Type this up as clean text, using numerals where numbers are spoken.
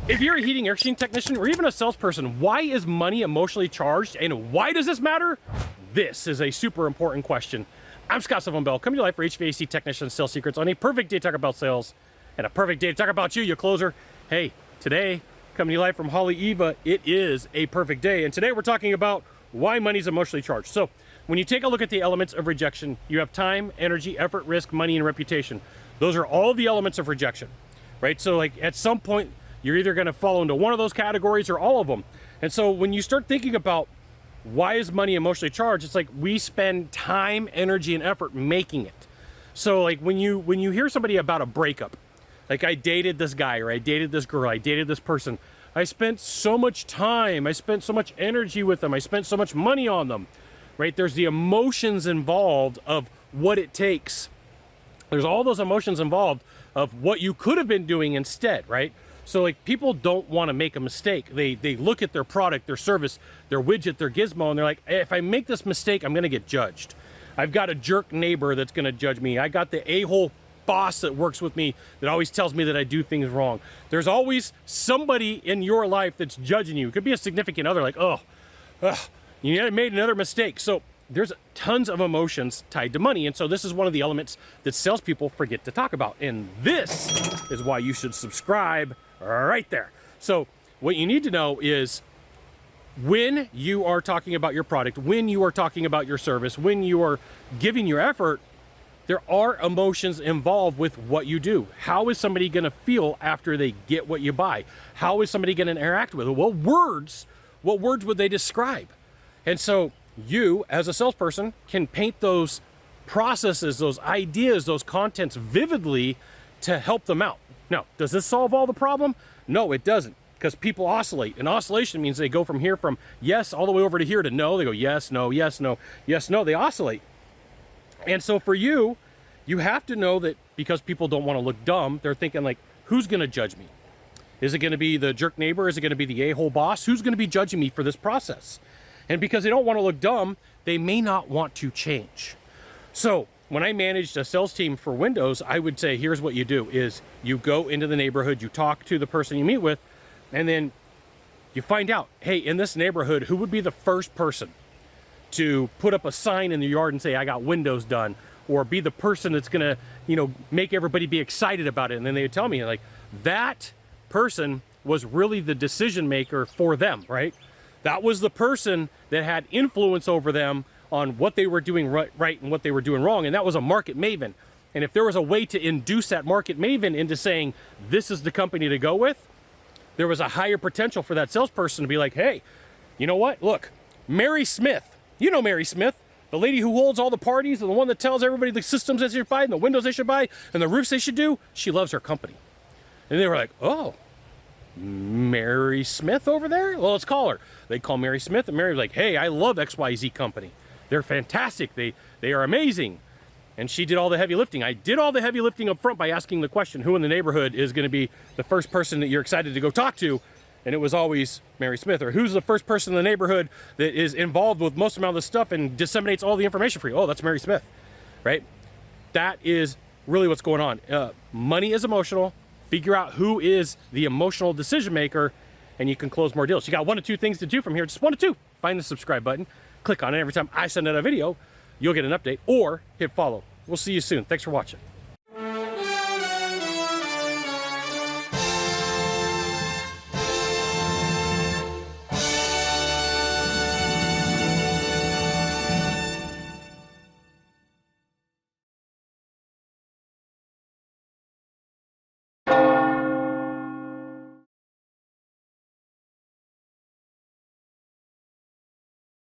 If you're a heating air conditioning technician or even a salesperson, why is money emotionally charged and why does this matter? This is a super important question. I'm Sylvan Bell, coming to you live for HVAC Technician Sales Secrets on a perfect day to talk about sales and a perfect day to talk about you closer. Hey, today, coming to you live from Holly Eva, it is a perfect day. And today we're talking about why money's emotionally charged. So when you take a look at the elements of rejection, you have time, energy, effort, risk, money, and reputation. Those are all the elements of rejection, right? So like at some point, you're either going to fall into one of those categories or all of them. And so when you start thinking about why is money emotionally charged, it's like we spend time, energy, and effort making it. So like when you hear somebody about a breakup, like I dated this guy or I dated this girl, I dated this person, I spent so much time, I spent so much energy with them, I spent so much money on them, right? There's the emotions involved of what it takes. There's all those emotions involved of what you could have been doing instead, right? So like people don't want to make a mistake. They look at their product, their service, their widget, their gizmo, and they're like, hey, if I make this mistake, I'm going to get judged. I've got a jerk neighbor that's going to judge me. I got the a-hole boss that works with me that always tells me that I do things wrong. There's always somebody in your life that's judging you. It could be a significant other, like, you made another mistake. So there's tons of emotions tied to money. And so this is one of the elements that salespeople forget to talk about. And this is why you should subscribe right there. So what you need to know is when you are talking about your product, when you are talking about your service, when you are giving your effort, there are emotions involved with what you do. How is somebody going to feel after they get what you buy? How is somebody going to interact with it? What words would they describe? And so you, as a salesperson, can paint those processes, those ideas, those contents vividly to help them out. Now, does this solve all the problem? No, it doesn't, because people oscillate. And oscillation means they go from here, from yes, all the way over to here to no. They go yes, no, yes, no, yes, no. They oscillate. And so for you, you have to know that because people don't want to look dumb, they're thinking like, who's going to judge me? Is it going to be the jerk neighbor? Is it going to be the a-hole boss? Who's going to be judging me for this process? And because they don't want to look dumb, they may not want to change. So when I managed a sales team for Windows, I would say, here's what you do is you go into the neighborhood, you talk to the person you meet with, and then you find out, hey, in this neighborhood, who would be the first person to put up a sign in the yard and say, I got windows done, or be the person that's gonna, make everybody be excited about it. And then they would tell me like, that person was really the decision maker for them, right? That was the person that had influence over them on what they were doing right and what they were doing wrong. And that was a market maven. And if there was a way to induce that market maven into saying, this is the company to go with, there was a higher potential for that salesperson to be like, hey, you know what? Look, Mary Smith, you know Mary Smith, the lady who holds all the parties and the one that tells everybody the systems they should buy and the windows they should buy and the roofs they should do, she loves her company. And they were like, oh, Mary Smith over there? Well, let's call her. They call Mary Smith, and Mary was like, hey, I love XYZ company. They're fantastic. They are amazing. And she did all the heavy lifting. I did all the heavy lifting up front by asking the question, who in the neighborhood is going to be the first person that you're excited to go talk to? And it was always Mary Smith. Or who's the first person in the neighborhood that is involved with most amount of the stuff and disseminates all the information for you? Oh, that's Mary Smith, right? That is really what's going on. Money is emotional. Figure out who is the emotional decision maker, and you can close more deals. You got one of two things to do from here. Just one of two. Find the subscribe button, click on it. Every time I send out a video, you'll get an update, or hit follow. We'll see you soon. Thanks for watching.